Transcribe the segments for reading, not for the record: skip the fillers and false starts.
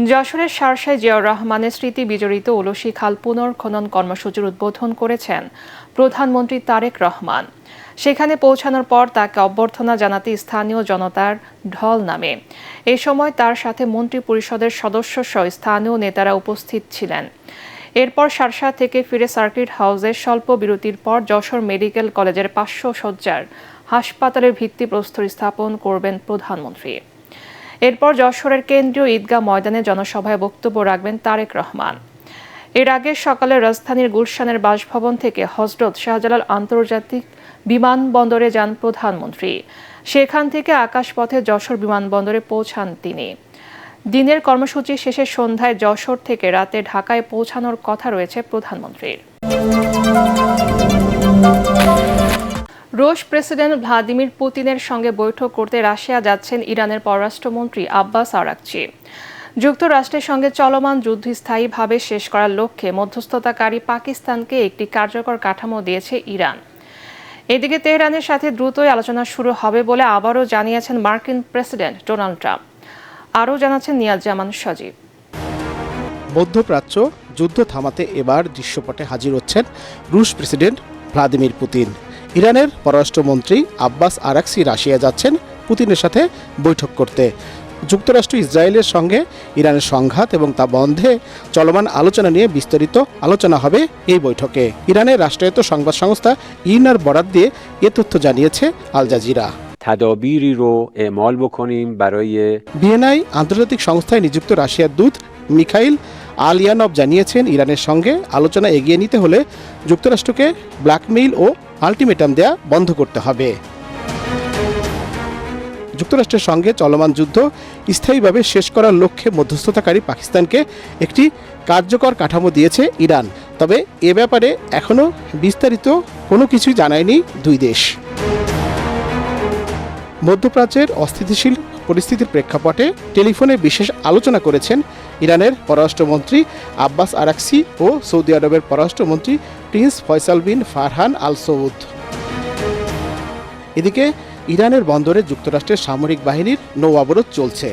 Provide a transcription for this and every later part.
যশোরের শার্শায় জিয়াউর রহমানের স্মৃতি বিজড়িত উলসী খাল পুনর্খনন কর্মসূচির উদ্বোধন করেছেন প্রধানমন্ত্রী তারেক রহমান। সেখানে পৌঁছানোর পর তাকে অভ্যর্থনা জানাতে স্থানীয় জনতার ঢল নামে। এ সময় তার সাথে মন্ত্রী পরিষদের সদস্যসহ স্থানীয় নেতারা উপস্থিত ছিলেন। এরপর শার্শা থেকে ফিরে সার্কিট হাউসে স্বল্প বিরতির পর যশোর মেডিকেল কলেজের 500 শয্যার হাসপাতালের ভিত্তিপ্রস্তর স্থাপন করবেন প্রধানমন্ত্রী। এরপর যশোরের কেন্দ্রীয় ঈদগাহ ময়দানে জনসভায় বক্তব্য রাখবেন তারেক রহমান। এর আগে সকালে রাজধানীর গুলশানের বাসভবন থেকে হযরত শাহজালাল আন্তর্জাতিক বিমানবন্দরে যান প্রধানমন্ত্রী। সেখান থেকে আকাশপথে যশোর বিমানবন্দরে পৌঁছান তিনি। দিনের কর্মসূচি শেষে সন্ধ্যায় যশোর থেকে রাতে ঢাকায় পৌঁছানোর কথা রয়েছে প্রধানমন্ত্রীর। রুশ প্রেসিডেন্ট ভ্লাদিমির পুতিনের সঙ্গে বৈঠক করতে রাশিয়া যাচ্ছেন ইরানের পররাষ্ট্রমন্ত্রী আব্বাস আরাকচি। যুক্তরাষ্ট্রের সঙ্গে চলমান যুদ্ধ স্থায়ীভাবে শেষ করার লক্ষ্যে মধ্যস্থতাকারী পাকিস্তানকে একটি কার্যকর কাঠামো দিয়েছে ইরান। এদিকে তেহরানের সাথে দ্রুতই আলোচনা শুরু হবে বলে আবারও জানিয়েছেন মার্কিন প্রেসিডেন্ট ডোনাল্ড ট্রাম্প। আরও জানাচ্ছেন নিয়াজ জামান সজীব। মধ্যপ্রাচ্য যুদ্ধ থামাতে এবার দৃশ্যপটে হাজির হচ্ছেন রুশ প্রেসিডেন্ট ভ্লাদিমির পুতিন। ইরানের পররাষ্ট্রমন্ত্রী আব্বাস আরাকচি রাশিয়া যাচ্ছেন পুতিনের সাথে বৈঠক করতে। যুক্তরাষ্ট্র ইসরায়েলের সঙ্গে ইরানের সংঘাত এবং তা বন্ধে চলমান আলোচনা নিয়ে বিস্তারিত আলোচনা হবে এই বৈঠকে। ইরানের রাষ্ট্রায়ত্ত সংবাদ সংস্থা ইরনার বরাত দিয়ে এ তথ্য জানিয়েছে আল জাজিরা। ভিয়েনায় আন্তর্জাতিক সংস্থায় নিযুক্ত রাশিয়ার দূত মিখাইল আলিয়ানভ জানিয়েছেন, ইরানের সঙ্গে আলোচনা এগিয়ে নিতে হলে যুক্তরাষ্ট্রকে ব্ল্যাকমেইল ও আলটিমেটাম দেয়া বন্ধ করতে হবে। যুক্তরাষ্ট্রের সঙ্গে চলমান যুদ্ধ স্থায়ীভাবে শেষ করার লক্ষ্যে মধ্যস্থতাকারী পাকিস্তানকে একটি কার্যকর কাঠামো দিয়েছে ইরান। তবে এ ব্যাপারে এখনও বিস্তারিত কোনো কিছুই জানায়নি দুই দেশ। মধ্যপ্রাচ্যের অস্থিতিশীল পরিস্থিতির প্রেক্ষাপটে টেলিফোনে বিশেষ আলোচনা করেছেন ইরানের পররাষ্ট্রমন্ত্রী আব্বাস আরাকচি ও সৌদি আরবের পররাষ্ট্রমন্ত্রী প্রিন্স ফয়সাল বিন ফারহান আল সৌদ। এদিকে ইরানের বন্দরে যুক্তরাষ্ট্রের সামরিক বাহিনীর নৌ অবরোধ চলছে।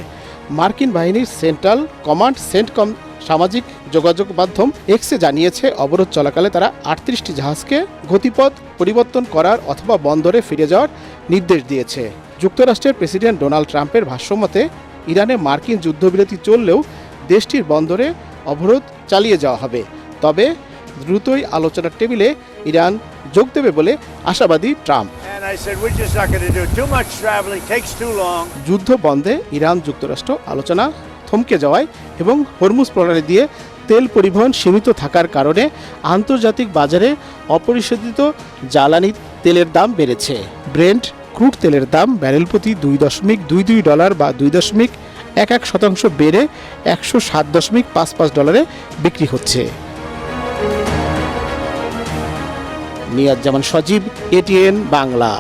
মার্কিন বাহিনীর সেন্ট্রাল কমান্ড সেন্টকম সামাজিক যোগাযোগ মাধ্যম এক্সে জানিয়েছে, অবরোধ চলাকালে তারা 38টি জাহাজকে গতিপথ পরিবর্তন করার অথবা বন্দরে ফিরে যাওয়ার নির্দেশ দিয়েছে। যুক্তরাষ্ট্রের প্রেসিডেন্ট ডোনাল্ড ট্রাম্পের ভাষ্যমতে ইরানে মার্কিন যুদ্ধবিরতি চললেও দেশটির বন্দরে অবরোধ চালিয়ে যাওয়া হবে। তবে দ্রুতই আলোচনার টেবিলে ইরান যোগ দেবে বলে আশাবাদী ট্রাম্প। যুদ্ধ বন্ধে ইরান যুক্তরাষ্ট্র আলোচনা থমকে যাওয়ায় এবং হরমুজ প্রণালী দিয়ে তেল পরিবহন সীমিত থাকার কারণে আন্তর্জাতিক বাজারে অপরিশোধিত জ্বালানি তেলের দাম বেড়েছে। ব্রেন্ট ক্রুড তেলের দাম ব্যারেল প্রতি $2.22 বা 2.11% বেড়ে $107.55 বিক্রি হচ্ছে। নিয়াজ জামান সজীব, এটিএন বাংলা।